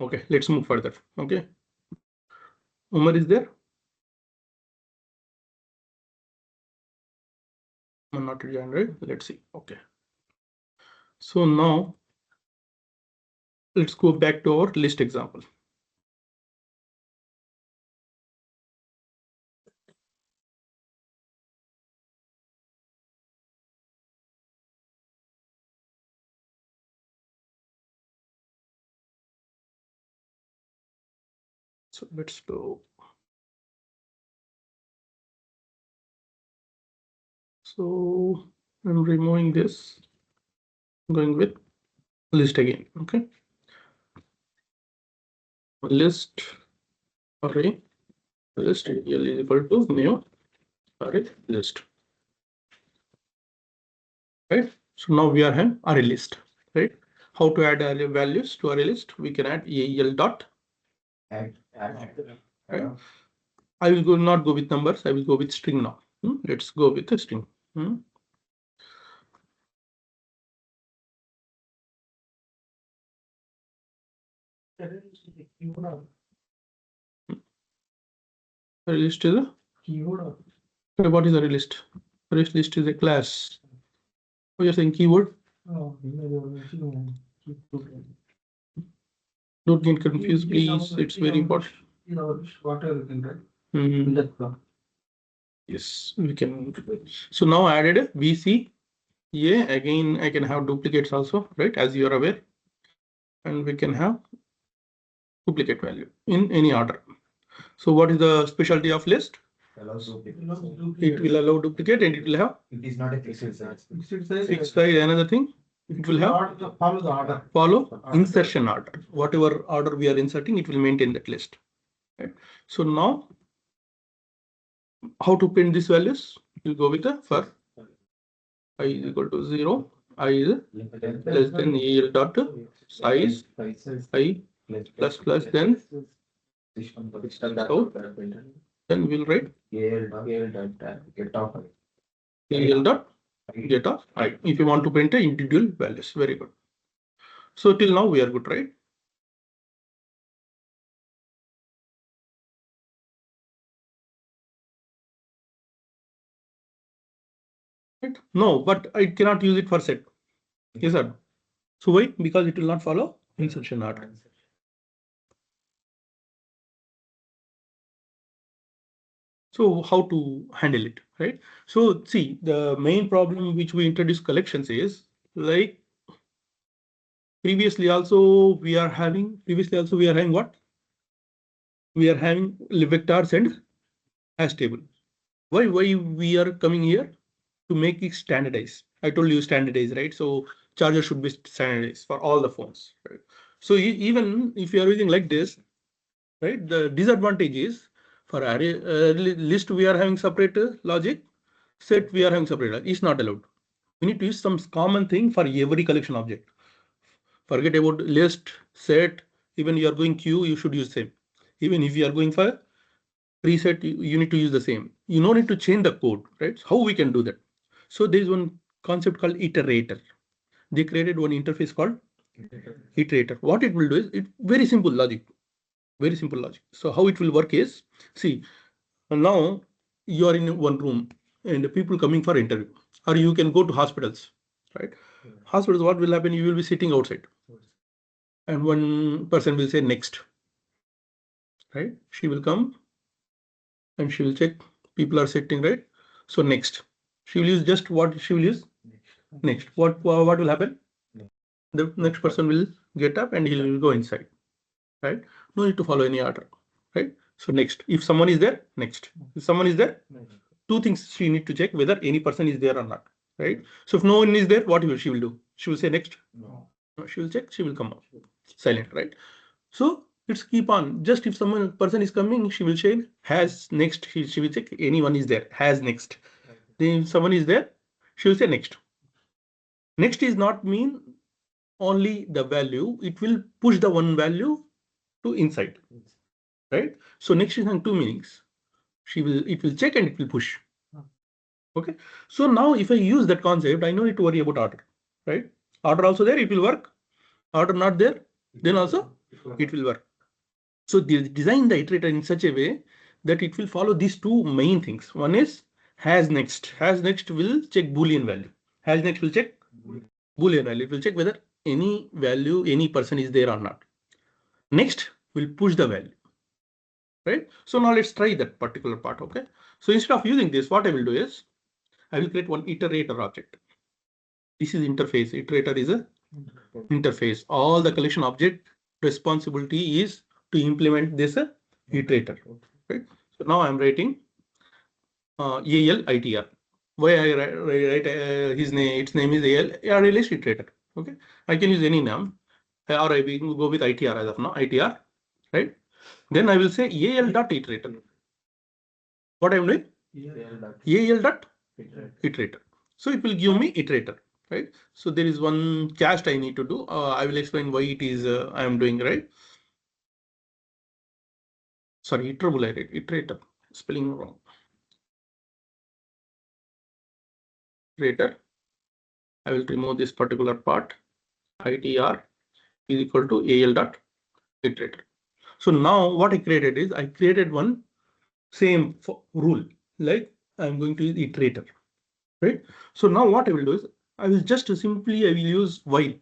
Okay, let's move further. Okay, Umar is there? I'm not joined, right? Let's see. Okay. So now let's go back to our list example. So let's go. So I'm removing this, going with list again. Okay. List array list L is equal to new array list. Right. So now we are having array list. Right. How to add array values to array list? We can add AEL dot add. Right. I will not go with numbers. I will go with string now. Let's go with a string. Array list is a keyword. What is array list? Array list is a class. Oh, you're saying keyword? Don't get confused, please. It's very important. Yes, we can. So now I added a VC. Yeah, again, I can have duplicates also, right? As you are aware. And we can have duplicate value in any order. So what is the specialty of list? It will allow duplicate and it will have. It is not a fixed size. Fixed size, another thing. It will have follow the order. Follow insertion order. Whatever order we are inserting, it will maintain that list. Right? So now, how to print these values? We'll go with the for I is equal to 0, I is less than EL dot size I plus then out. Then we'll write EL dot get off. Right. If you want to print a individual values, very good. So till now we are good, right? Right? No, but I cannot use it for set. Yes, sir. So why? Because it will not follow insertion order. So how to handle it, right? So see, the main problem which we introduce collections is like previously also we are having what? We are having vectors and hash table. Why we are coming here? To make it standardized. I told you standardized, right? So charger should be standardized for all the phones, right? So even if you are using like this, right? The disadvantage is for array list we are having separate logic, set we are having separate logic. It's not allowed. We need to use some common thing for every collection object. Forget about list, set. Even you are going queue, you should use same. Even if you are going for preset, you need to use the same. You don't need to change the code, right? How we can do that? So there is one concept called iterator. They created one interface called iterator. What it will do is very simple logic. Very simple logic. So how it will work is, see, now you are in one room and people coming for interview, or you can go to hospitals, right? Hospitals, what will happen? You will be sitting outside and one person will say next, right? She will come and she will check people are sitting, right? So next, she will use just what she will use next. What will happen? The next person will get up and he will go inside, right? No need to follow any order, right? So next, if someone is there, next. If someone is there, two things she need to check whether any person is there or not, right? So if no one is there, what will she will do? She will say next. No, she will check. She will come out silent, right? So let's keep on. Just if someone person is coming, she will say has next. She will check anyone is there. Has next. Then if someone is there, she will say next. Next is not mean only the value. It will push the one value to inside, right? So next is in two meanings. It will check and it will push. Okay. So now if I use that concept, I don't need to worry about order, right? Order also there, it will work. Order not there, then also it will work. So design the iterator in such a way that it will follow these two main things. One is has next. Has next will check Boolean value. Has next will check Boolean value. It will check whether any value, any person is there or not. Next will push the value. Right? So now let's try that particular part. Okay. So instead of using this, what I will do is I will create one iterator object. This is interface. Iterator is a interface. All the collection object responsibility is to implement this iterator. Right? So now I'm writing ALITR. Why I write his name? Its name is ALITR iterator. Okay, I can use any name, or I will go with ITR as of now. ITR, right? Then I will say AL dot iterator. What I'm doing? AL dot iterator. So it will give me iterator, right? So there is one cast I need to do. I will explain why it is I am doing, right? Sorry, iterable I read iterator, spelling wrong. Iterator. I will remove this particular part. ITR is equal to AL dot iterator. So now what I created is I created one same rule, like I'm going to use iterator, right? So now what I will do is I will just simply I will use while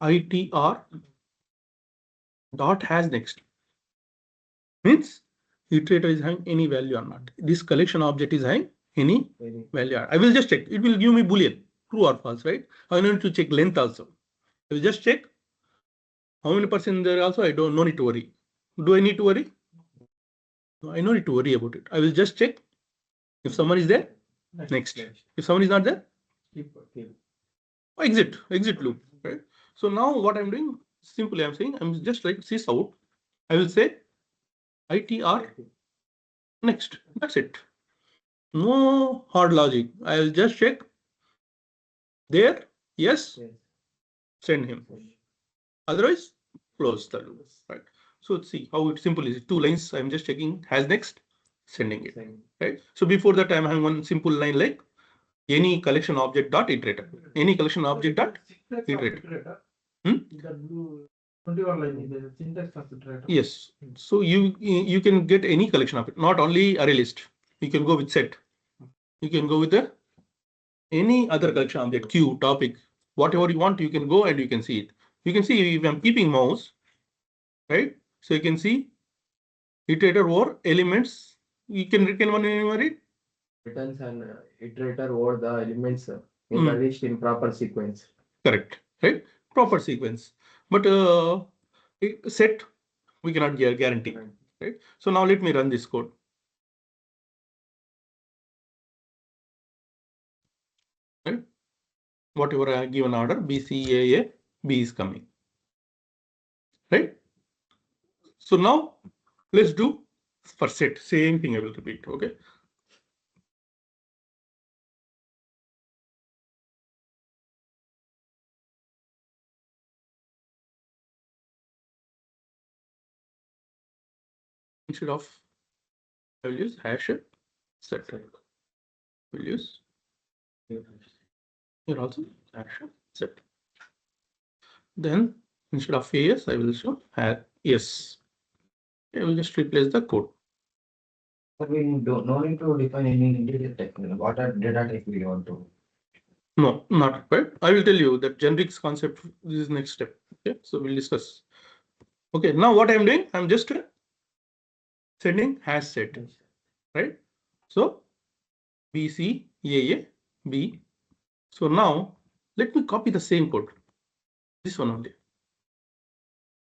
ITR dot has next means iterator is having any value or not. This collection object is having any value. I will just check. It will give me Boolean, true or false, right? I need to check length also. I will just check how many percent there also. I don't no need to worry. Do I need to worry? No, I no need to worry about it. I will just check if someone is there. Next. If someone is not there, exit loop. Right. So now what I'm doing, simply I'm saying I'm just like sys out. I will say ITR next. That's it. No hard logic. I will just check there. Yes. Send him. Otherwise, close the loop. Right. So see how it simple is. 2 lines. I'm just checking has next, sending it. Right. So before that, I'm having one simple line like any collection object dot iterator. Any collection object dot iterator. 21 line syntax of iterator. Yes. So you can get any collection of it, not only array list. You can go with set. You can go with the any other collection object, queue, topic, whatever you want. You can go and you can see it. You can see if I'm keeping mouse, right? So you can see iterator or elements. You can return one enumerate. Returns an iterator over the elements in the list in proper sequence. Correct, right? Proper sequence. But set we cannot guarantee, right? So now let me run this code. Right? Whatever I give an order, B, C, A, B is coming. Right? So now let's do for set. Same thing I will repeat. Okay. Instead of I will use hash set. We'll use here also hash set. Then instead of AS, I will show yes. I will just replace the code. But we no need to define any integer type. What are data type we want to? No, not required. I will tell you that generics concept. This is next step. Okay, so we'll discuss. Okay, now what I'm doing, I'm just sending hash set, right? So B, C, A, B. So now let me copy the same code. This one only.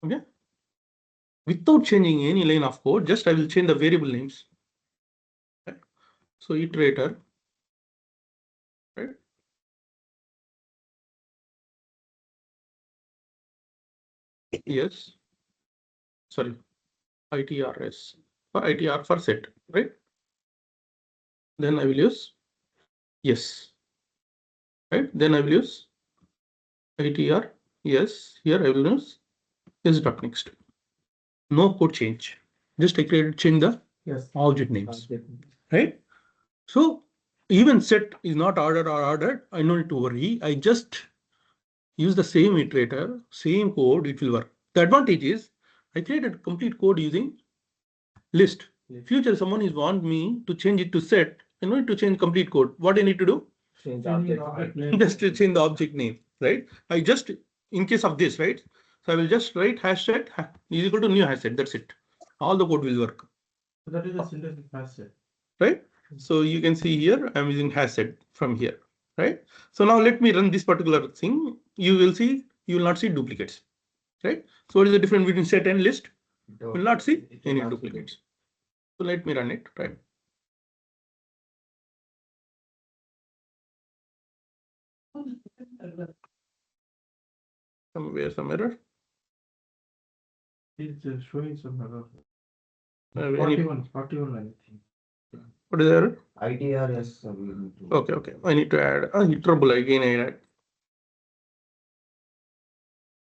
Okay. Without changing any line of code, just I will change the variable names. Okay. So iterator, right? Yes. Sorry. ITRS for ITR for set, right? Then I will use yes, right? Then I will use ITR yes. Here I will use yes dot next. No code change. Just I created change the object names, right? So even set is not ordered or ordered, I don't need to worry. I just use the same iterator, same code, it will work. The advantage is I created complete code using list. Future someone is want me to change it to set, I don't need to change complete code. What I need to do? Change object name. Just to change the object name, right? I just, in case of this, right? So I will just write hash set is equal to new hash set. That's it. All the code will work. So that is the syntax of hash set. Right? So you can see here, I'm using hash set from here, right? So now let me run this particular thing. You will see, you will not see duplicates, right? So what is the difference between set and list? You will not see any duplicates. So let me run it, right? Somewhere, some error. It's showing some error. Any- 41, I think. What is the error? ITRS. We need to- Okay. I need to add trouble again. I add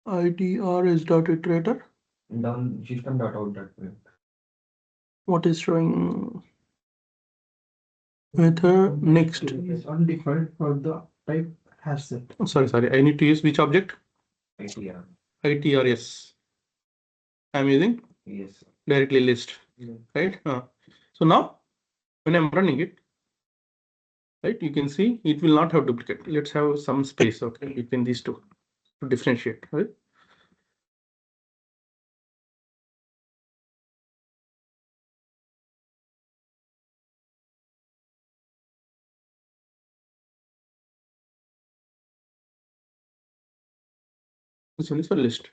ITRS dot iterator. Down system dot out dot print. What is showing? Method next. It is undefined for the type hash set. Sorry. I need to use which object? ITR. ITRS. I'm using Yes. directly list, right? So now when I'm running it, right, you can see it will not have duplicate. Let's have some space, okay, between these two to differentiate, right? This one is for list.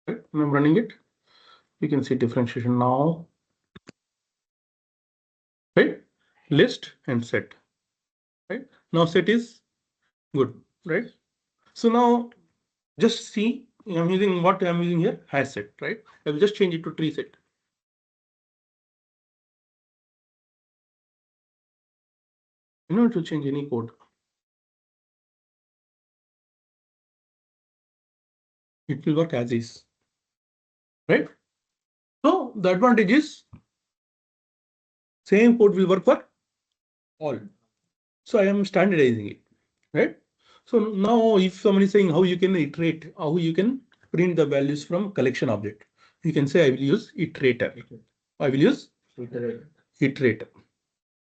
Right? When I'm running it, you can see differentiation now, right? List and set, right? Now set is good, right? So now just see, I'm using what I'm using here, hash set, right? I will just change it to tree set. You don't need to change any code. It will work as is, right? So the advantage is same code will work for all. So I am standardizing it, right? So now if someone is saying how you can iterate, how you can print the values from collection object, you can say I will use iterator. I will use iterator,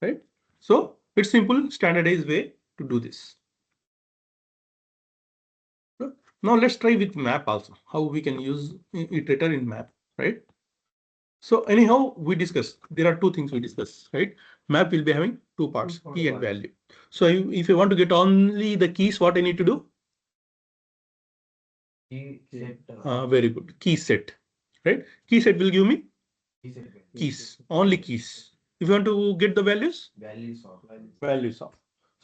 right? So it's simple standardized way to do this. Now let's try with map also, how we can use iterator in map, right? So anyhow, we discuss, there are two things we discuss, right? Map will be having two parts, key and value. So if you want to get only the keys, what I need to do? Key set. Very good, key set, right? Key set will give me Key set. keys, only keys. If you want to get the values, Values of. values of.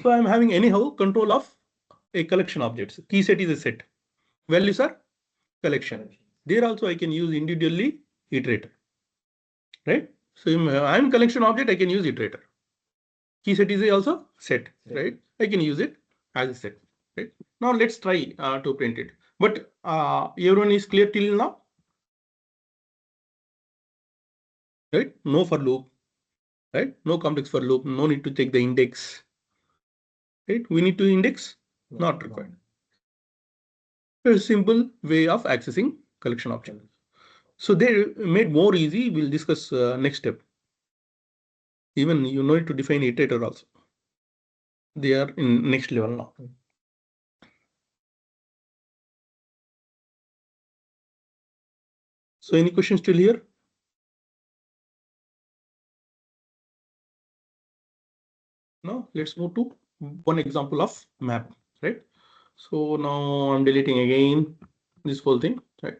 So I'm having anyhow control of a collection objects. Key set is a set. Values are collection. There also I can use individually iterator, right? So I'm collection object, I can use iterator. Key set is also set, right? I can use it as a set, right? Now let's try to print it. But everyone is clear till now, right? No for loop, right? No complex for loop. No need to take the index, right? We need to index, not required. A simple way of accessing collection object. So they made more easy. We'll discuss next step. Even you need to define iterator also. They are in next level now. So any questions still here? Now let's move to one example of map, right? So now I'm deleting again this whole thing, right?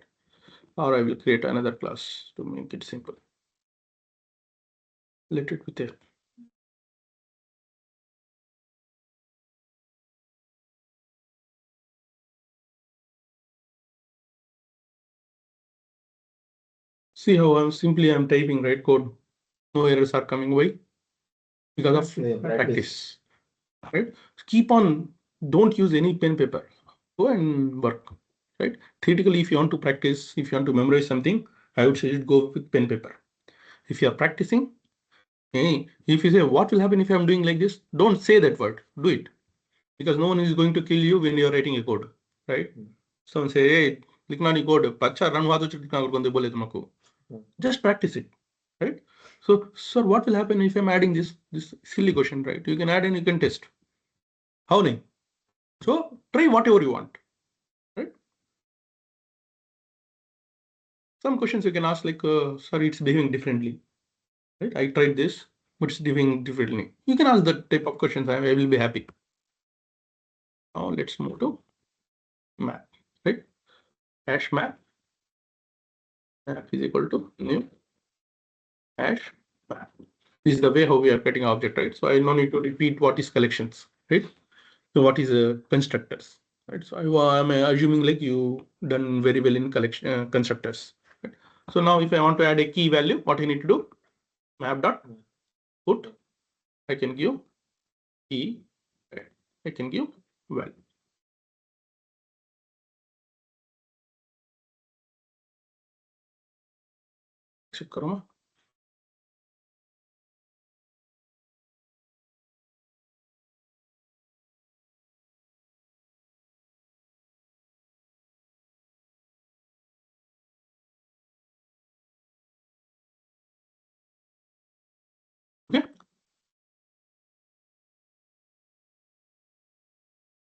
Or I will create another class to make it simple. Let it be there. See how I'm typing right code. No errors are coming away because of practice. Right? Keep on, don't use any pen paper. Go and work, right? Theoretically, if you want to practice, if you want to memorize something, I would suggest go with pen paper. If you are practicing, if you say, what will happen if I'm doing like this? Don't say that word, do it. Because no one is going to kill you when you're writing a code, right? Someone say, hey, लिखना नहीं code, अच्छा run हुआ तो लिखना बोलते बोले तुमको. Just practice it, right? So, sir, what will happen if I'm adding this silly question, right? You can add and you can test. How nahi? So try whatever you want, right? Some questions you can ask like, sir, it's behaving differently, right? I tried this, but it's behaving differently. You can ask that type of questions. I will be happy. Now let's move to map, right? Hash map. Map is equal to new hash map. This is the way how we are getting object, right? So I no need to repeat what is collections, right? So what is constructors, right? So I'm assuming like you done very well in collection constructors. Right? So now if I want to add a key value, what I need to do? Map dot put. I can give key. Right? I can give value. Check करो. Okay.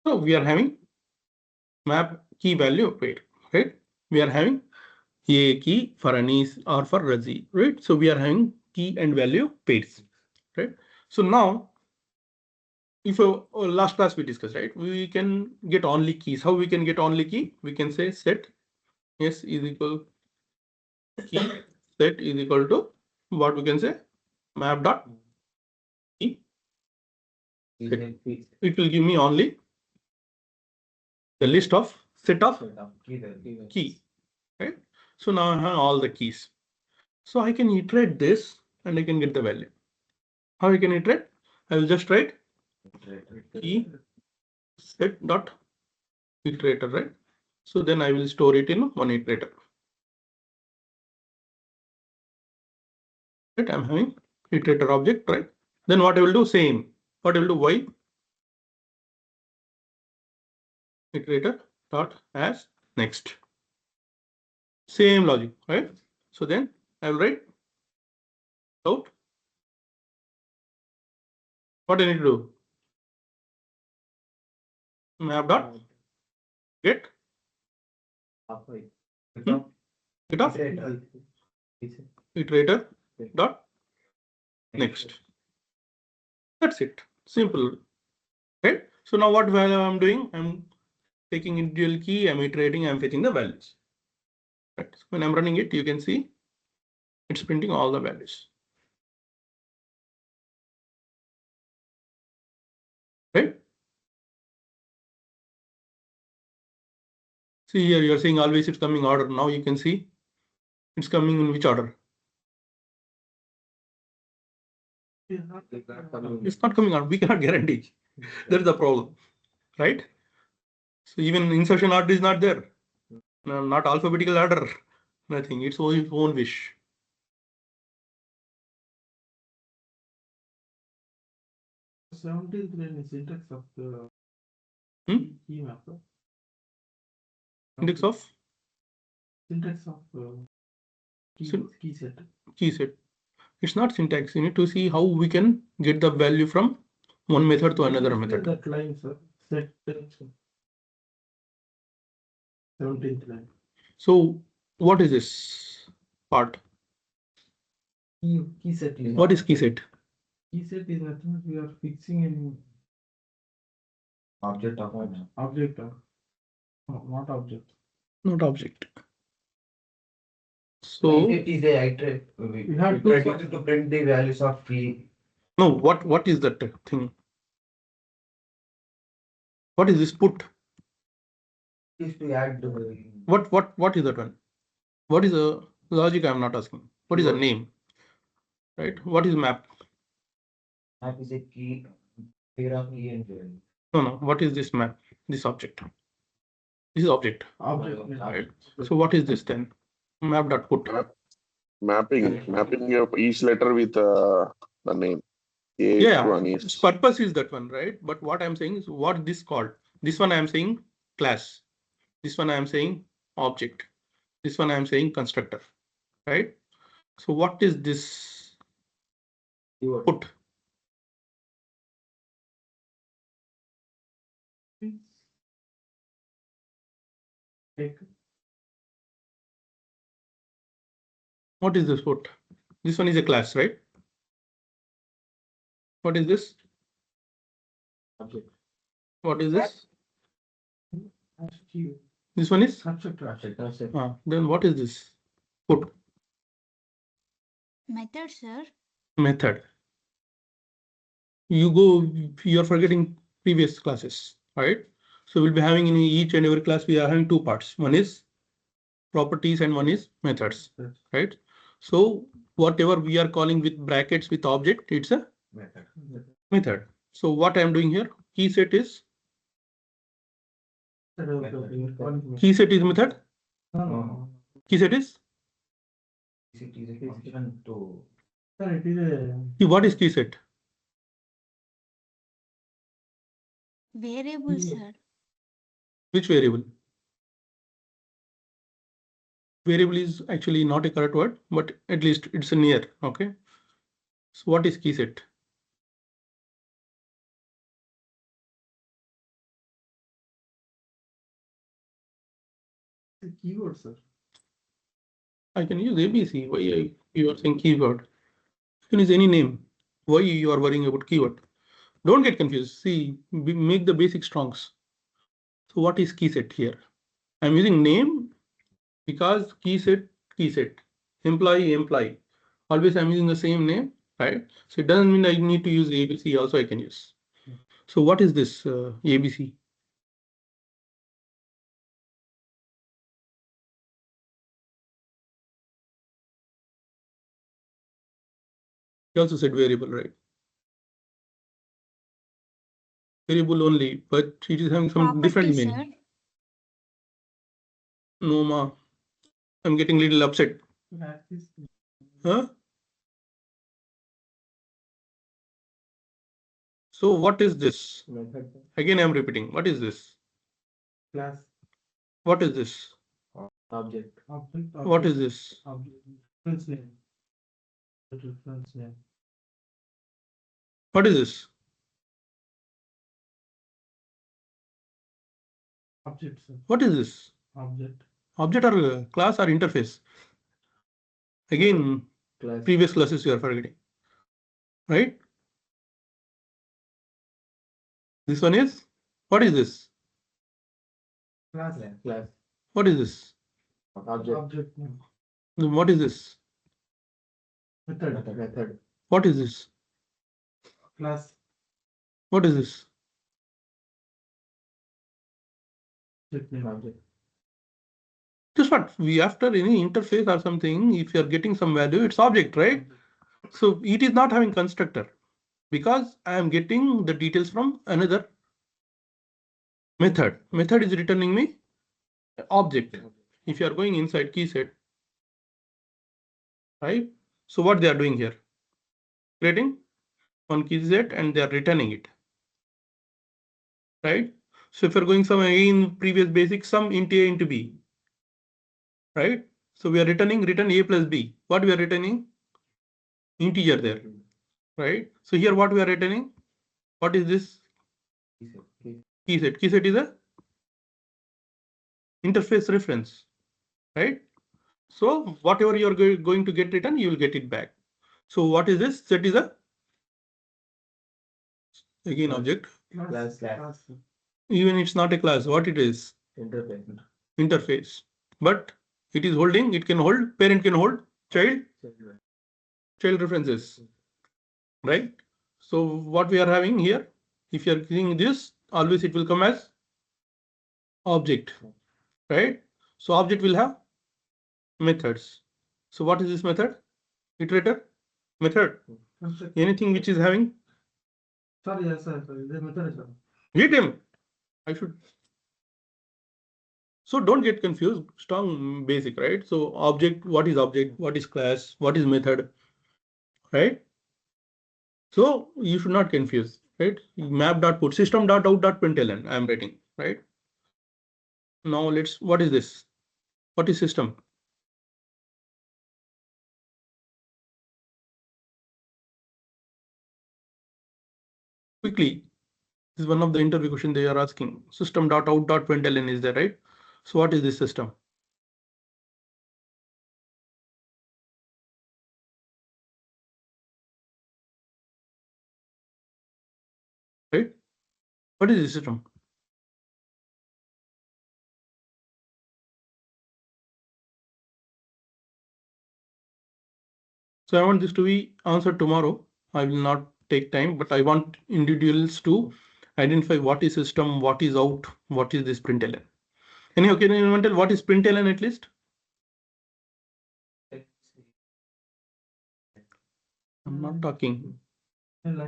So we are having map key value pair, right? We are having a key for Anis or for Razi, right? So we are having key and value pairs, right? So now, if last class we discussed, right? We can get only keys. How we can get only key? We can say set s is equal key set is equal to what we can say map dot key. It will give me only the list of set of key, right? So now I have all the keys. So I can iterate this and I can get the value. How I can iterate? I will just write key set dot iterator, right? So then I will store it in one iterator. Right? I'm having iterator object, right? Then what I will do? Same. What I will do? Y iterator dot as next. Same logic, right? So then I will write out. What I need to do? Map dot get get off iterator dot next. That's it. Simple. Right? So now what value I'm doing? I'm taking individual key, I'm iterating, I'm fetching the values. Right. So when I'm running it, you can see it's printing all the values. Right? See here, you're saying always it's coming order. Now you can see it's coming in which order? It's not coming out. We cannot guarantee. That's the problem, right? So even insertion order is not there. Not alphabetical order. Nothing. It's own wish. The 17th line is syntax of the key map. Index of syntax of key set. Key set. It's not syntax. You need to see how we can get the value from one method to another method. That line, sir. Set 17th line. So what is this part? Key set. What is key set? Key set is nothing we are fixing in Object of object. No, not object. Not object. So it is a iterate. We have to print the values of key. no, what is that thing? What is this put? Is to add What is that one? What is the logic? I'm not asking. What is the name? Right? What is map? map is a key pair of key and value. No. What is this map? This object. This is object. Object. Right. So what is this then? Map dot put. mapping each letter with the name. A Yeah, one its is purpose is that one, right? But what I'm saying is what this called. This one I'm saying class. This one I'm saying object. This one I'm saying constructor, right? So what is this put? Take. What is this put? This one is a class, right? What is this? Object. What is this? Object. This one is? Object. Then what is this? Put. Method, sir. Method. You're forgetting previous classes, right? So we'll be having in each and every class, we are having two parts. One is properties and one is methods, right? So whatever we are calling with brackets with object, it's a method. So what I'm doing here, key set is key set is method. No. Key set is It is a function to Sir, it is a what is key set? Variable, sir. Which variable? Variable is actually not a correct word, but at least it's near. Okay. So what is key set? keyword, sir. I can use ABC. Why you are saying keyword? You can use any name. Why you are worrying about keyword? Don't get confused. See, make the basic strongs. So what is key set here? I'm using name because key set, employee. Always I'm using the same name, right? So it doesn't mean I need to use ABC also I can use. So what is this ABC? You also said variable, right? Variable only, but it is having some different Property, meaning. sir. No, ma. I'm getting a little upset. Huh? So what is this? Again, I'm repeating. What is this? Class. What is this? object. What is this? Object. Reference name. Reference name. What is this? Object, sir. What is this? Object. Object or class or interface? Again, Class. previous classes you are forgetting, right? This one is, what is this? Class. Class. What is this? Object. Object name. What is this? Method. What is this? Class. What is this? Object name. Object. Just what we after any interface or something, if you are getting some value, it's object, right? So it is not having constructor because I am getting the details from another method. Method is returning me object. If you are going inside key set, right? So what they are doing here? Creating one key set and they are returning it, right? So if you're going some again previous basic sum int a into b, right? So we are return a plus b. What we are returning? Integer there, right? So here what we are returning? What is this? Key set. Key set is a interface reference, right? So whatever you are going to get written, you will get it back. So what is this? Set is a again object. Class. Even it's not a class. What it is? Interface. Interface. But it is holding. It can hold. Parent can hold. Child references, right? So what we are having here, if you are using this, always it will come as object, right? So object will have methods. So what is this method? Iterator method. Anything which is having. Sorry, yes, sir. The method, sir. Read him. I should. So don't get confused. Strong basic, right? So object, what is object? What is class? What is method? Right? So you should not confuse, right? Map.put system.out.println I am writing, right? Now what is this? What is system? Quickly, this is one of the interview questions they are asking. System.out.println is there, right? So what is this system? Right? What is the system? So I want this to be answered tomorrow. I will not take time, but I want individuals to identify what is system, what is out, what is this println. Anyhow, can anyone tell what is println at least? I'm not talking.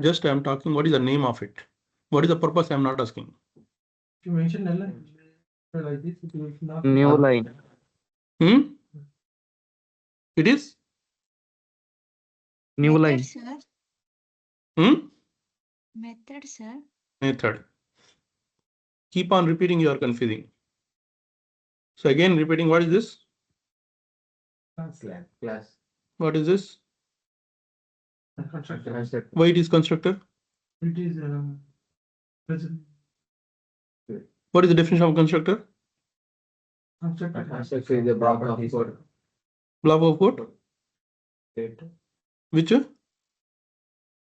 Just I'm talking what is the name of it. What is the purpose? I'm not asking. If you mention like this, it will not. New line. It is? New line. Method, sir. Method, sir. Method. Keep on repeating, you are confusing. So again, repeating, what is this? Class. What is this? Constructor. Why it is constructor? It is present. What is the definition of constructor? Constructor. Constructor is a block of code. Block of code? Which?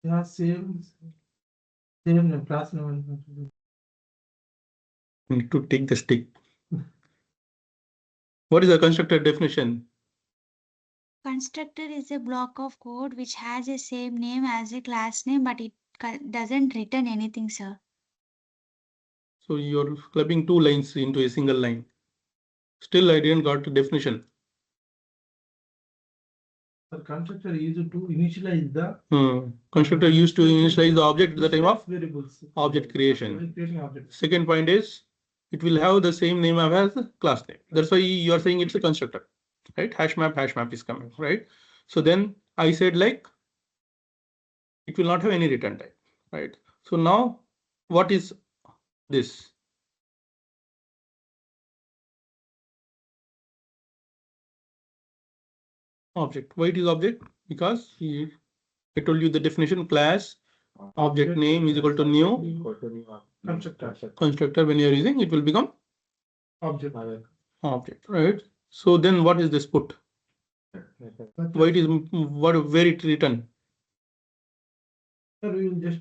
Yeah, same name, class name. Need to take the stick. What is the constructor definition? Constructor is a block of code which has the same name as a class name, but it doesn't return anything, sir. So you're clubbing two lines into a single line. Still, I didn't got the definition. The constructor used to initialize the Constructor used to initialize the object at the time of variables. object creation. Creating objects. Second point is it will have the same name as the class name. That's why you are saying it's a constructor, right? Hash map is coming, right? So then I said like it will not have any return type, right? So now what is this? Object. Why it is object? Because I told you the definition class object name is equal to new constructor. When you are using it will become Object. right? So then what is this put? Why it is where it written? Sir, we will just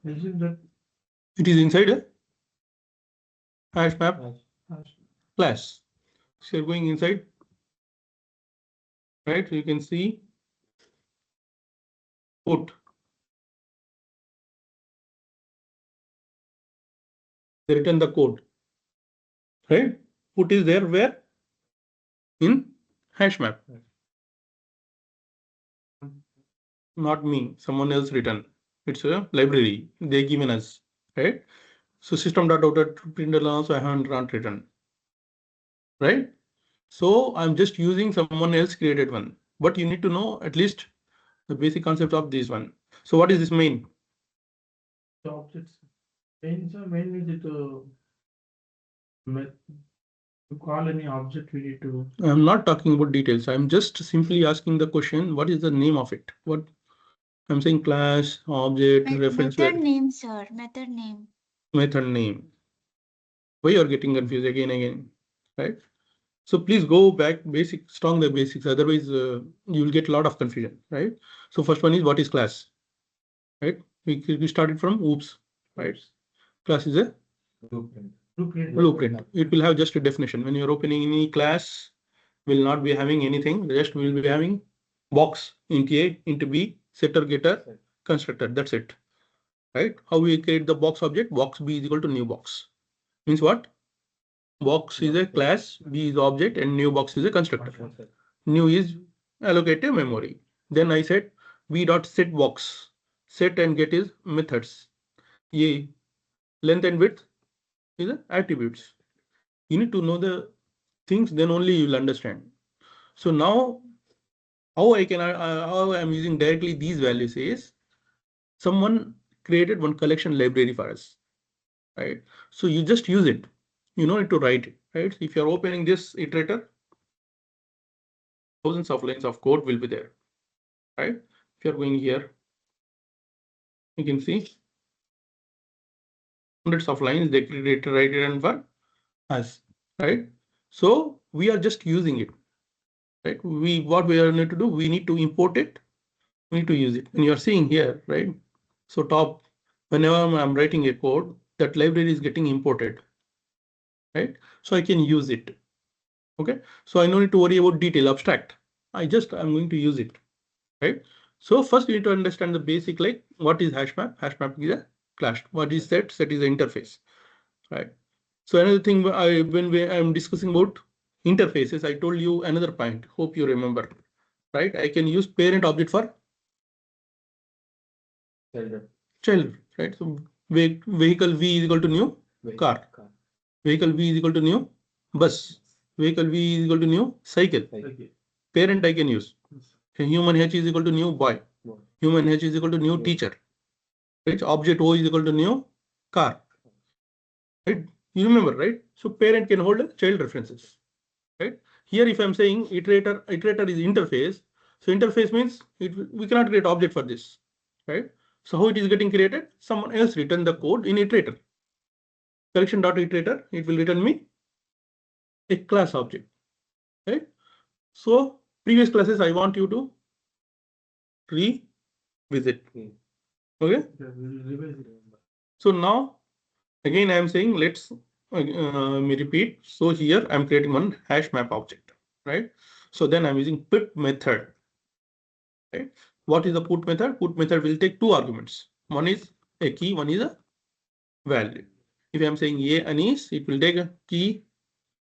mention that It is inside a hash map hash. class. So you're going inside, right? You can see put. They return the code, right? Put is there where? In hash map. Not me, someone else written. It's a library they given us, right? So system.out.println also I haven't written, right? So I'm just using someone else created one, but you need to know at least the basic concept of this one. So what is this main? The objects. Main is it to call any object we need to. I'm not talking about details. I'm just simply asking the question, what is the name of it? What I'm saying class, object, reference. Method name, sir. Method name. Method name. Why you're getting confused again, right? So please go back basic, strong the basics. Otherwise, you will get a lot of confusion, right? So first one is what is class, right? We started from oops, right? Class is a blueprint. It will have just a definition. When you're opening any class, will not be having anything. Just will be having box int A, int B, setter, getter, constructor. That's it, right? How we create the box object? Box B is equal to new box. Means what? Box is a class, B is object, and new box is a constructor. New is allocated memory. Then I said b dot set box. Set and get is methods. A length and width is attributes. You need to know the things, then only you will understand. So now how I'm using directly these values is someone created one collection library for us, right? So you just use it. You don't need to write it, right? If you're opening this iterator, thousands of lines of code will be there, right? If you're going here, you can see hundreds of lines they created written for us, right? So we are just using it, right? What we are need to do, we need to import it, we need to use it. And you are seeing here, right? So top, whenever I'm writing a code, that library is getting imported, right? So I can use it. Okay, so I don't need to worry about detail abstract. I'm going to use it, right? So first we need to understand the basic, like what is hash map? Hash map is a class. What is set? Set is the interface, right? So another thing, when I'm discussing about interfaces, I told you another point. Hope you remember, right? I can use parent object for child, right? So vehicle V is equal to new car. Vehicle V is equal to new bus. Vehicle V is equal to new cycle. Okay. Parent I can use. Human H is equal to new boy. Human H is equal to new teacher. Right? Object O is equal to new car. Right? You remember, right? So parent can hold child references. Right? Here, if I'm saying iterator is interface. So interface means we cannot create object for this. Right? So how it is getting created? Someone else written the code in iterator. Collection.iterator, it will return me a class object. Right? So previous classes, I want you to revisit. Okay. Yeah, we'll revise it. So now again, I am saying let's me repeat. So here I'm creating one hash map object, right? So then I'm using put method. Right? What is the put method? Put method will take two arguments. One is a key, one is a value. If I'm saying a Anis, it will take a key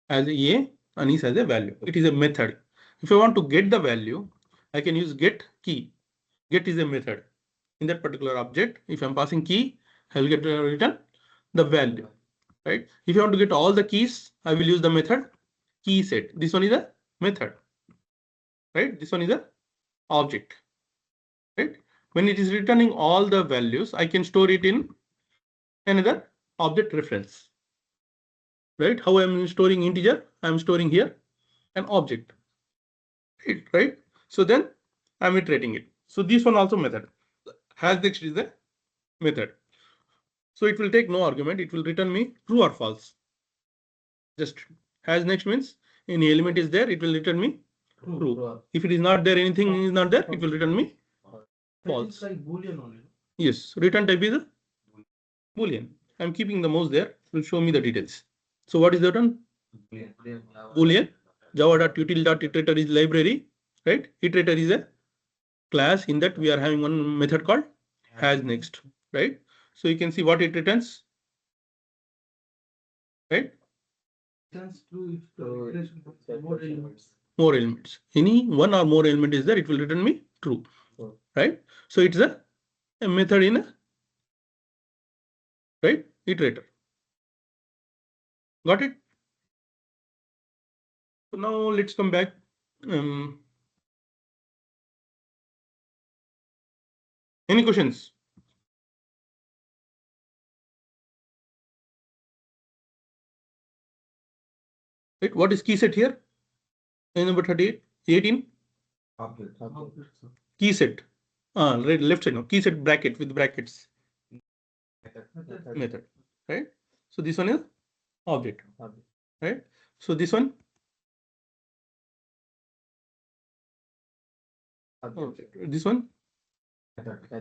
as a Anis as a value. It is a method. If I want to get the value, I can use get key. Get is a method. In that particular object, if I'm passing key, I will get return the value. Right? If you want to get all the keys, I will use the method key set. This one is a method. Right? This one is a object. Right? When it is returning all the values, I can store it in another object reference. Right? How I am storing integer? I am storing here an object. Right? So then I'm iterating it. So this one also method. Has next is the method. So it will take no argument. It will return me true or false. Just has next means any element is there, it will return me true. If it is not there, anything is not there, it will return me false. It's like Boolean only. Yes, return type is a Boolean. I'm keeping the mouse there. It will show me the details. So what is the return? Boolean. Java.util.iterator is library, right? Iterator is a class. In that we are having one method called has next, right? So you can see what it returns, right? Returns true if the iteration has more elements. More elements. Any one or more element is there, it will return me true, right? So it's a method in a right iterator. Got it? So now let's come back. Any questions? Right? What is key set here? In number 38, 18. Object. Key set. Right, left side. No, key set bracket with brackets. Method. Right? So this one is object. Right? So this one. This one.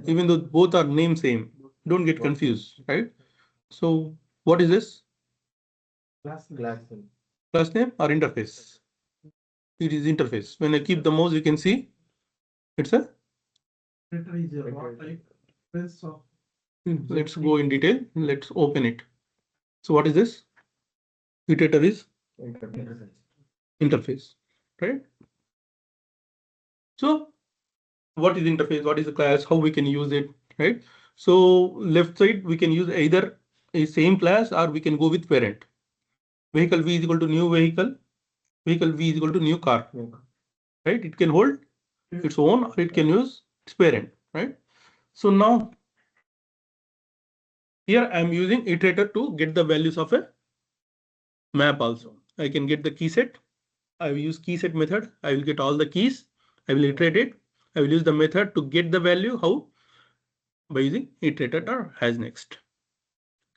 Even though both are name same, don't get confused, right? So what is this? Class Name or interface? It is interface. When I keep the mouse, you can see it's a. Iterator is a raw type reference of. Let's go in detail. Let's open it. So what is this? Iterator is interface, right? So what is interface? What is the class? How we can use it, right? So left side, we can use either a same class or we can go with parent. vehicle V is equal to new vehicle, vehicle V is equal to new car, right? It can hold its own or it can use its parent, right? So now here I am using iterator to get the values of a map also. I can get the key set. I will use key set method. I will get all the keys. I will iterate it. I will use the method to get the value. How? By using iterator or has next.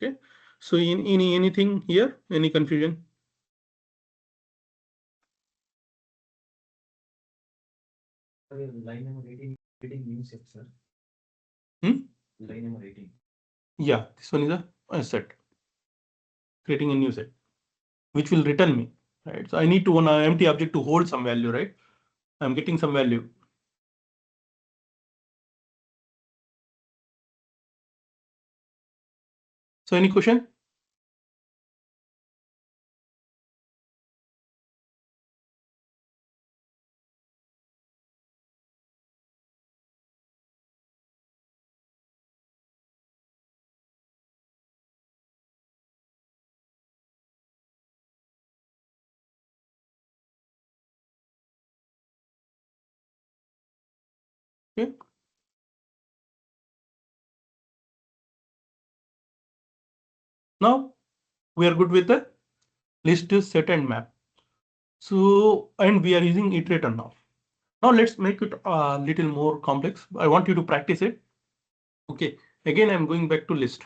Okay. So in anything here, any confusion? Line number 18, new set, sir. Hmm? Line number 18. Yeah, this one is a set. Creating a new set, which will return me, right? So I need to one empty object to hold some value, right? I'm getting some value. So any question? Okay. Now we are good with the list, set, and map. So, and we are using iterator now. Now let's make it a little more complex. I want you to practice it. Okay. Again, I'm going back to list.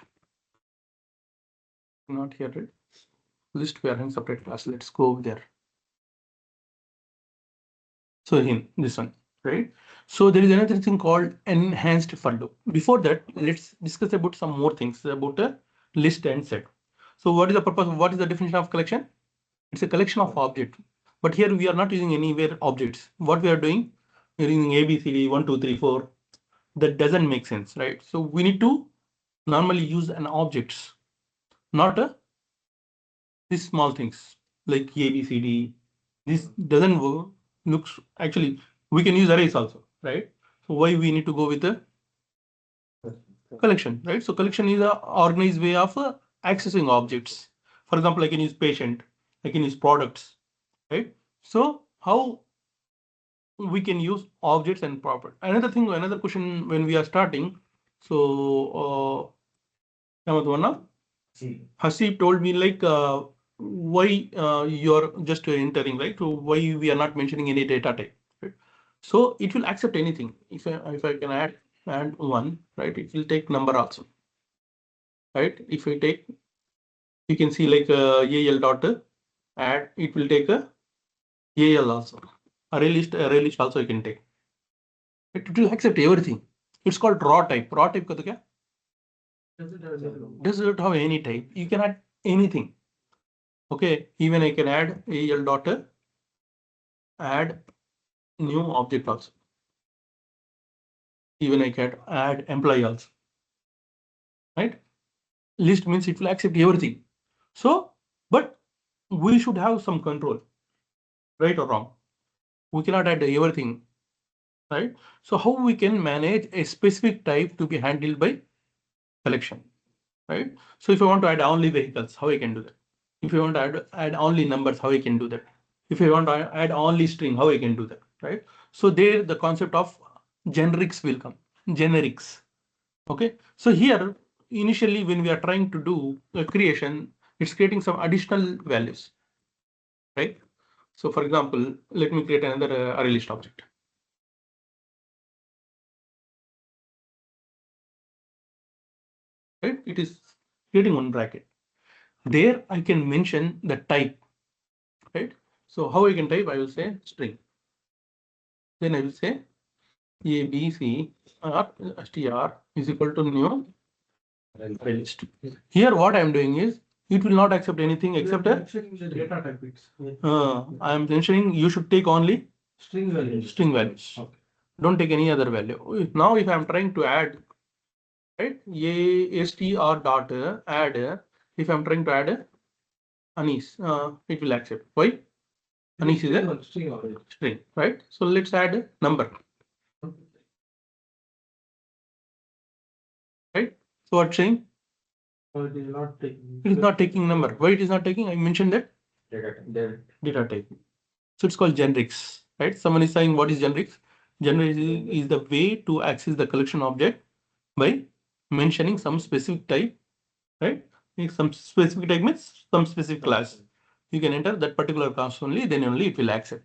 Not here, right? List, we are having separate class. Let's go there. So in this one, right? So there is another thing called enhanced for loop. Before that, let's discuss about some more things about a list and set. So what is the purpose? What is the definition of collection? It's a collection of objects. But here we are not using anywhere objects. What we are doing, we're using A, B, C, D, 1, 2, 3, 4. That doesn't make sense, right? So we need to normally use an objects, not a these small things like A, B, C, D. This doesn't work. Looks actually we can use arrays also, right? So why we need to go with the collection, right? So collection is a organized way of accessing objects. For example, I can use patient, I can use products, right? So how we can use objects and property. Another thing, another question when we are starting. So Hasib told me like why you're just entering, right? So why we are not mentioning any data type, right? So it will accept anything. If I can add one, right? It will take number also, right? If I take, you can see like AL dot add, it will take a AL also. Array list also you can take. It will accept everything. It's called raw type. Raw type का तो क्या? Does not have any type. You can add anything. Okay, even I can add AL dot add new object also. Even I can add employee also. Right? List means it will accept everything. So, but we should have some control, right or wrong. We cannot add everything, right? So how we can manage a specific type to be handled by collection, right? So if I want to add only vehicles, how I can do that? If you want to add only numbers, how I can do that? If you want to add only string, how I can do that, right? So there the concept of generics will come, generics. Okay, so here initially when we are trying to do a creation, it's creating some additional values, right? So for example, let me create another array list object. Right, it is creating one bracket. There I can mention the type, right? So how I can type? I will say string. Then I will say ABC or str is equal to new array list. Here what I am doing is it will not accept anything except a data type. It's I am mentioning you should take only string values. string values. Okay. Don't take any other value. Now if I am trying to add, right, str dot add, if I am trying to add Anis, it will accept. Why? Anis is a string, right? So let's add a number, right? So what saying? So it is not taking. It is not taking number. Why it is not taking? I mentioned that data type. So it's called generics, right? Someone is saying what is generics? Generics is the way to access the collection object by mentioning some specific type, right? If some specific type means some specific class. You can enter that particular class only, then only it will accept.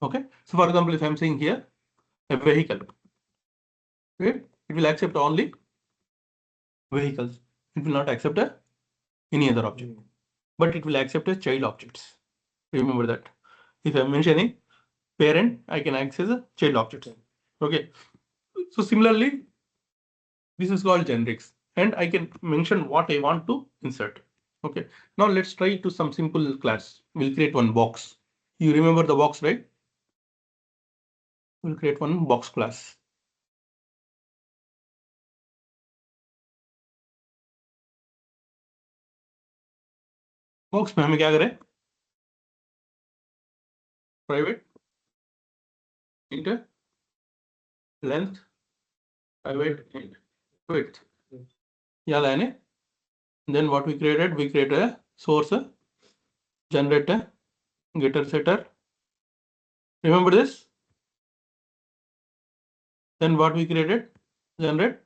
Okay. So for example, if I'm saying here a vehicle, right? It will accept only vehicles. It will not accept any other object, but it will accept a child objects. Remember that. If I'm mentioning parent, I can access a child object. Okay. So similarly, this is called generics, and I can mention what I want to insert. Okay. Now let's try to some simple class. We'll create one box. You remember the box, right? We'll create one box class. Box में हमें क्या करें? Private inter length private width. याद आया ने? Then what we created? We created a source, generator, getter, setter. Remember this? Then what we created? Generate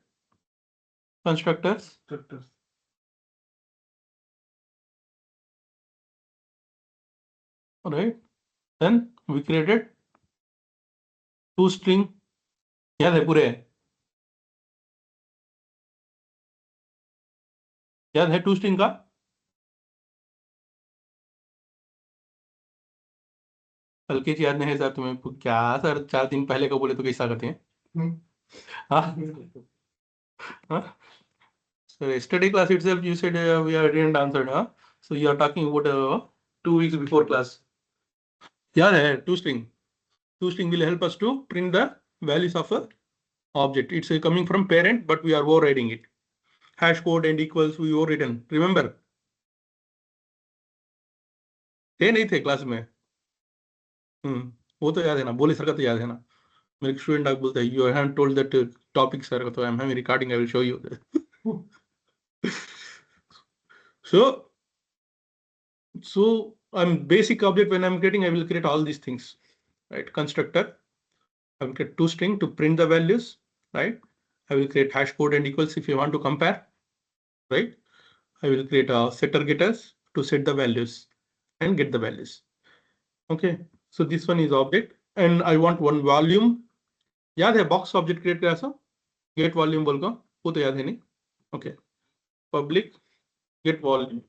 constructors. All right. Then we created toString. याद है पूरे? याद है toString का? हल्के से याद नहीं है सर तुम्हें? क्या सर 4 दिन पहले का बोले तो कैसा करते हैं? हाँ? So yesterday class itself you said we didn't answered, huh? So you are talking about 2 weeks before class. Yeah, toString. toString will help us to print the values of a object. It's coming from parent, but we are overriding it. Hash code and equals we overwritten. Remember? थे नहीं थे class में? वो तो याद है ना, बोले सर का तो याद है ना. मेरे स्टूडेंट आके बोलते हैं you haven't told that topic sir, तो I'm having recording, I will show you. So I'm basic object when I'm creating, I will create all these things, right? Constructor, I will create toString to print the values, right? I will create hash code and equals if you want to compare, right? I will create a setter getters to set the values and get the values. Okay, so this one is object, and I want one volume. याद है box object create करा सा? Get volume बोल को वो तो याद है नहीं? Okay, public get volume.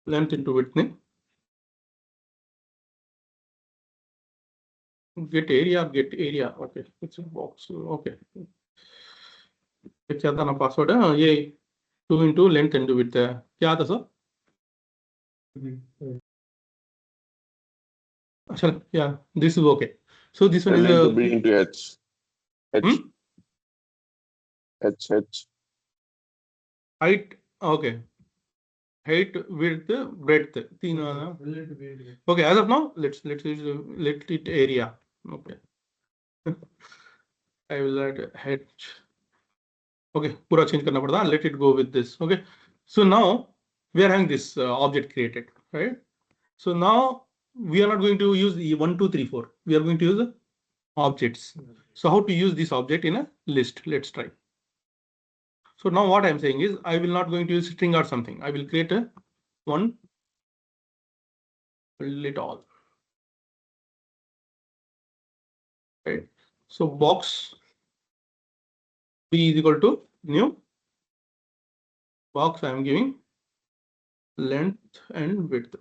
Length into width ने get area. Okay, it's a box. Okay, क्या था ना पासवर्ड है? ये 2 into length into width है. क्या था सर? अच्छा, yeah, this is okay. So this one L into is B into H. H. height. Okay, height, width, breadth. तीन okay, as of now, let it area. Okay. I will add h. Okay, पूरा change करना पड़ता है. Let it go with this. Okay. So now we are having this object created, right? So now we are not going to use the 1, 2, 3, 4. We are going to use objects. So how to use this object in a list? Let's try. So now what I'm saying is I will not going to use string or something. I will create a one, fill it all. Right. So box B is equal to new box. I am giving length and width.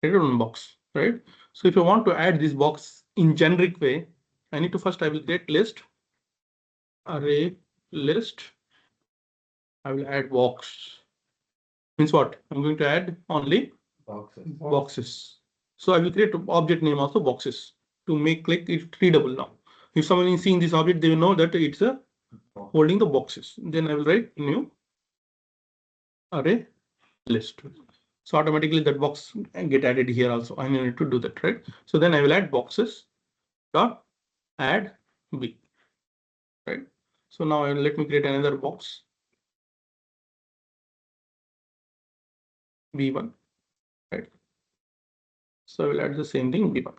Created one box, right? So if I want to add this box in generic way, I need to first I will create list, array list. I will add box. Means what? I'm going to add only boxes. So I will create object name also boxes to make like it readable now. If someone is seeing this object, they will know that it's a holding the boxes. Then I will write new array list. So automatically that box get added here also. I need to do that, right? So then I will add boxes dot add B, right? So now let me create another box B1, right? So I will add the same thing B1.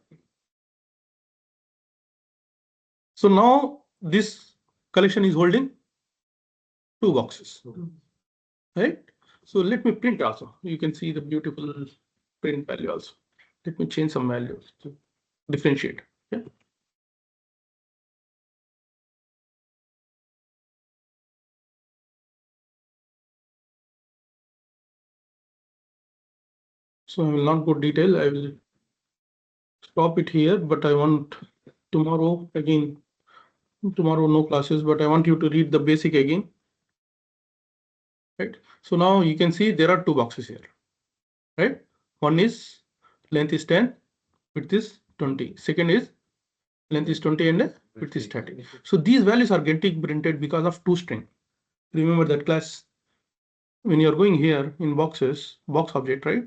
So now this collection is holding 2 boxes, right? So let me print also. You can see the beautiful print value also. Let me change some values to differentiate. Yeah. So I will not go detail. I will stop it here, but I want tomorrow again. Tomorrow no classes, but I want you to read the basic again. Right. So now you can see there are 2 boxes here. Right. One is length is 10, width is 20. Second is length is 20 and width is 30. So these values are getting printed because of toString. Remember that class when you are going here in boxes, box object, right?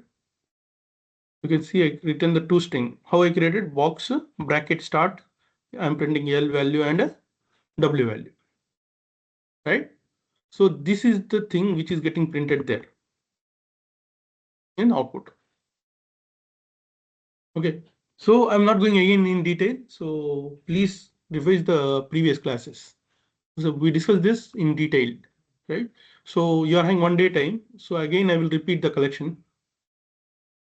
You can see I written the toString. How I created box bracket start. I'm printing L value and W value, right? So this is the thing which is getting printed there in output. Okay, so I'm not going again in detail. So please revise the previous classes. So we discussed this in detail, right? So you are having 1 day time. So again, I will repeat the collection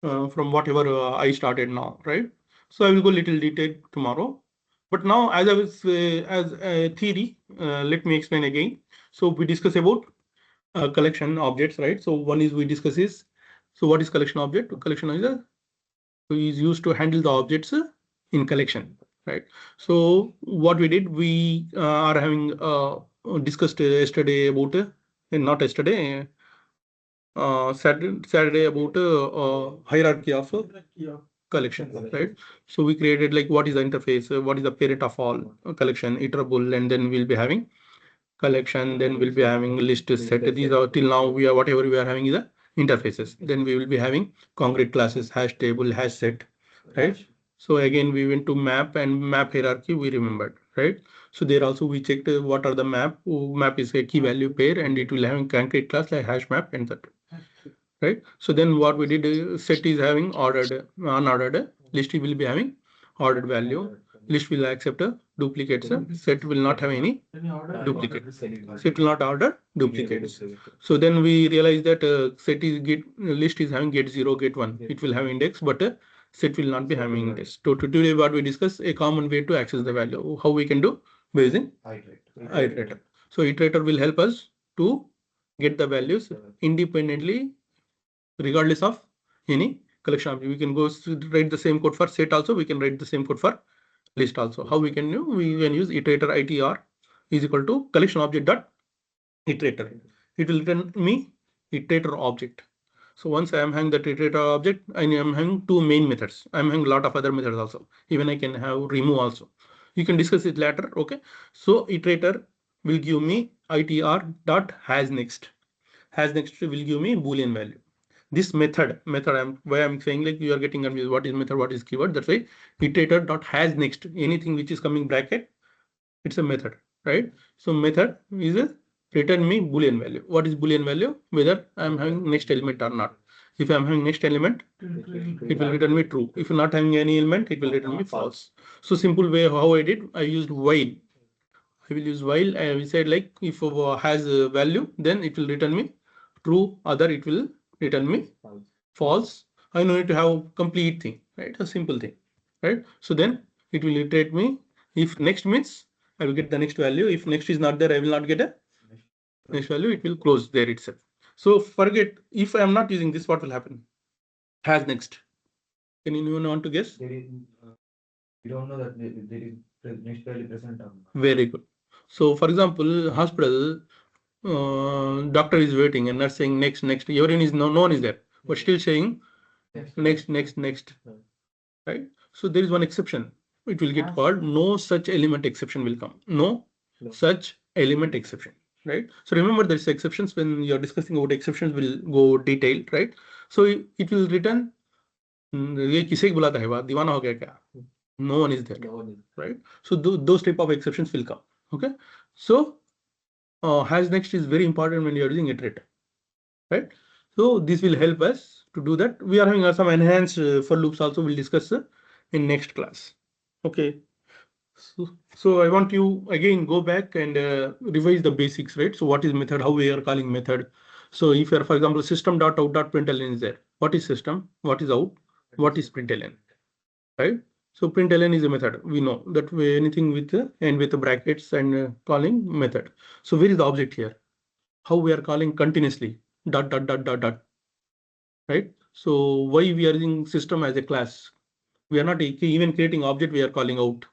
from whatever I started now, right? So I will go little detail tomorrow. But now, as I was as a theory, let me explain again. So we discuss about collection objects, right? So one is we discuss is, so what is collection object? Collection is used to handle the objects in collection, right? So what we did, we are having discussed yesterday about not yesterday, Saturday about hierarchy of collection, right? So we created like what is the interface, what is the parent of all collection, iterable, and then we'll be having collection, then we'll be having list set. These are till now we are whatever we are having is the interfaces. Then we will be having concrete classes, hash table, hash set, right? So again we went to map and map hierarchy we remembered, right? So there also we checked what are the map. Map is a key value pair and it will have a concrete class like hash map and that, right? So then what we did, set is having ordered, unordered, list will be having ordered value, list will accept duplicates, set will not have any duplicates, set will not order duplicates. So then we realize that set is get list is having get 0, get 1, it will have index, but set will not be having index. So today what we discuss a common way to access the value, how we can do based in iterator. So iterator will help us to get the values independently regardless of any collection object. We can go write the same code for set also, we can write the same code for list also. How we can do? We can use iterator itr is equal to collection object dot iterator. It will return me iterator object. So once I am having that iterator object, I am having 2 main methods. I'm having a lot of other methods also. Even I can have remove also. You can discuss it later. Okay. So iterator will give me itr dot has next. Has next will give me Boolean value. This method why I'm saying like you are getting confused. What is method? What is keyword? That's why iterator dot has next. Anything which is coming bracket, it's a method, right? So method is a return me Boolean value. What is Boolean value? Whether I'm having next element or not. If I'm having next element, it will return me true. If you're not having any element, it will return me false. So simple way how I did, I used while. I will use while. I will say like if has a value, then it will return me true. Other it will return me false. I need to have complete thing, right? A simple thing, right? So then it will iterate me. If next means I will get the next value. If next is not there, I will not get a next value. It will close there itself. So forget if I am not using this, what will happen? Has next. Can anyone want to guess? We don't know that there is next value present or not. Very good. So for example, hospital, doctor is waiting and nurse saying next. Everyone is no one is there, but still saying next, right? So there is one exception. It will get called no such element exception will come. No such element exception, right? So remember there's exceptions when you're discussing about exceptions will go detailed, right? So it will return. ये किसे बुला था बात दीवाना हो गया क्या? No one is there, right? So those type of exceptions will come. Okay. So has next is very important when you are using iterator, right? So this will help us to do that. We are having some enhanced for loops also. We'll discuss in next class. Okay. So I want you again go back and revise the basics, right? So what is method? How we are calling method? So if you're, for example, system.out.println is there. What is system? What is out? What is println? Right? So println is a method. We know that way anything with and with the brackets and calling method. So where is the object here? How we are calling continuously dot. Right? So why we are using system as a class? We are not even creating object. We are calling out.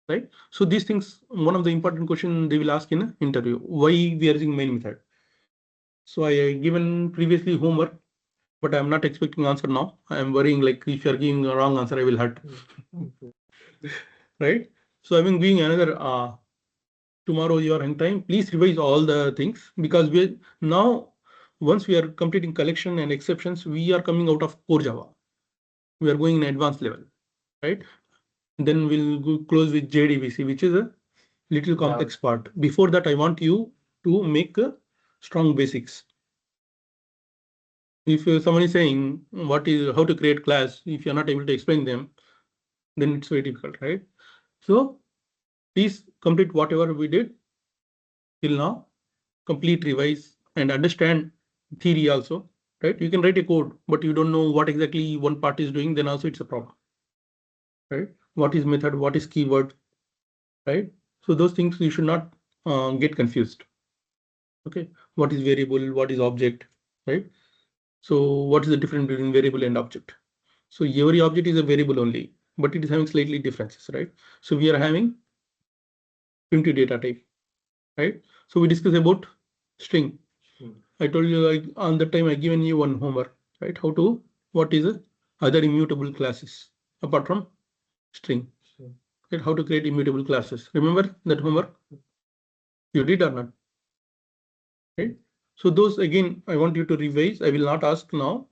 Right? So these things, one of the important questions they will ask in an interview, why we are using main method. So I given previously homework, but I'm not expecting answer now. I'm worrying like if you're giving a wrong answer, I will hurt. Right? So I've been giving another tomorrow your hang time. Please revise all the things because we now once we are completing collection and exceptions, we are coming out of core Java. We are going in advanced level, right? Then we'll go close with JDBC, which is a little complex part. Before that, I want you to make strong basics. If someone is saying what is how to create class, if you're not able to explain them, then it's very difficult, right? So please complete whatever we did till now, complete, revise, and understand theory also, right? You can write a code, but you don't know what exactly one part is doing, then also it's a problem, right? What is method, what is keyword, right? So those things you should not get confused. Okay, what is variable, what is object, right? So what is the difference between variable and object? So every object is a variable only, but it is having slightly differences, right? So we are having primitive data type, right? So we discuss about string. I told you on the time I given you one homework, right? How to, what is other immutable classes apart from string, right? How to create immutable classes. Remember that homework? You did or not? Right? So those again, I want you to revise. I will not ask now,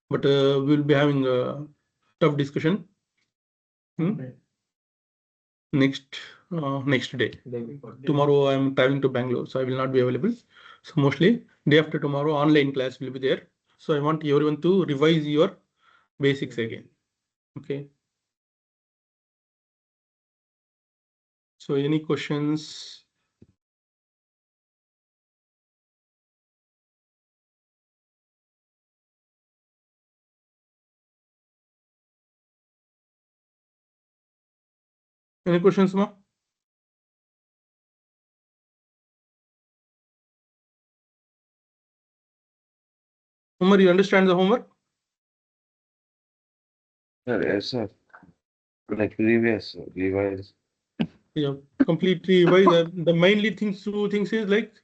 but we'll be having a tough discussion next day. Tomorrow I'm traveling to Bangalore, so I will not be available. So mostly day after tomorrow online class will be there. So I want everyone to revise your basics again. Okay. So any questions? Any questions, Ma? Umar, you understand the homework? Yes, sir. Like previous, revise. Yeah, completely revise. The mainly two things is like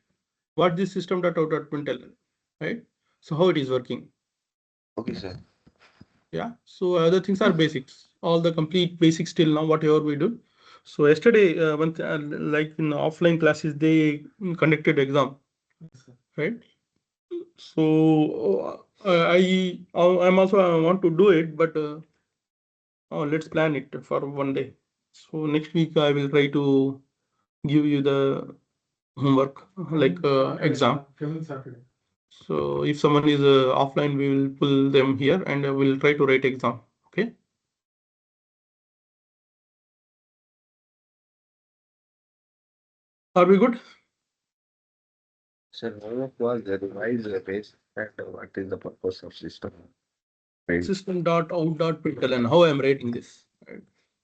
what this system.out.println, right? So how it is working. Okay, sir. Yeah. So other things are basics. All the complete basics till now, whatever we do. So yesterday, when like in offline classes, they conducted exam, right? So I'm also I want to do it, but let's plan it for one day. So next week I will try to give you the homework like exam. Saturday. So if someone is offline, we will pull them here and we'll try to write exam. Okay. Are we good? Sir, homework was the revise the base and what is the purpose of system? Right. System.out.println, how I am writing this. Right?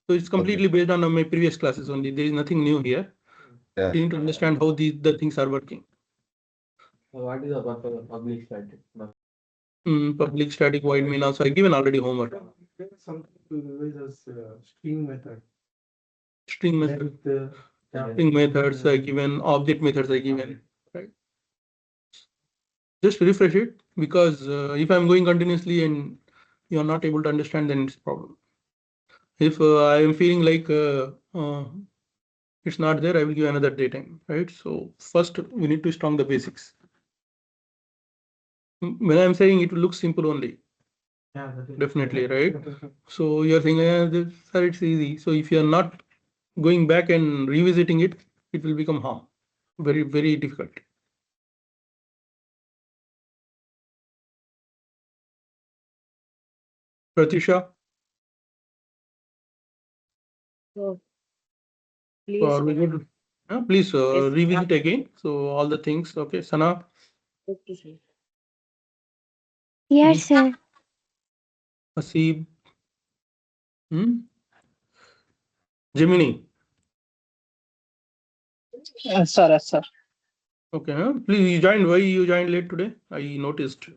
So it's completely based on my previous classes only. There is nothing new here. Yeah. You need to understand how the things are working. What is the purpose of public static? Public static void main also I given already homework. Something to revise as string method. String method, With, string methods are given, object methods are given. Right? Just refresh it because if I'm going continuously and you are not able to understand, then it's a problem. If I am feeling like it's not there, I will give another daytime, right? So first we need to strong the basics. When I'm saying it will look simple only, Yeah, that is definitely, right? So you're saying, sir, it's easy. So if you're not going back and revisiting it, it will become harm. Very, very difficult. Pratisha, So, so please, are we good? Please Yes. revisit again. So all the things. Okay, Sana, okay, sir. Yes, please. sir. Hasib, Gemini. Yes, sir. Yes, sir. Okay, please you joined. Why you joined late today? I noticed.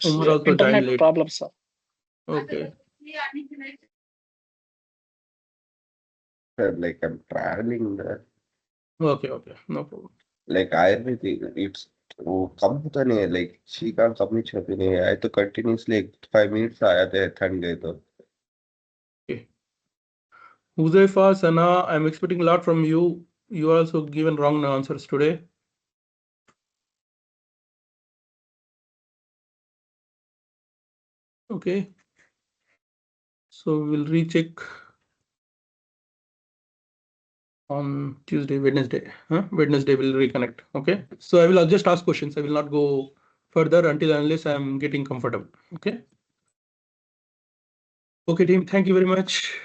Umar also joined Internet late. problem, sir. Okay. Sir, like I'm traveling there. Okay, no problem. Like Ayurvedic, it's कम होता नहीं है like she can't कम ही छपी नहीं है I तो continuously 5 minutes आया थे ठंड गए तो Okay. Huzaifa, Sana, I'm expecting a lot from you. You also given wrong answers today. Okay. So we'll recheck on Tuesday, Wednesday. Wednesday we'll reconnect. Okay. So I will just ask questions. I will not go further unless I'm getting comfortable. Okay. Okay, team. Thank you very much.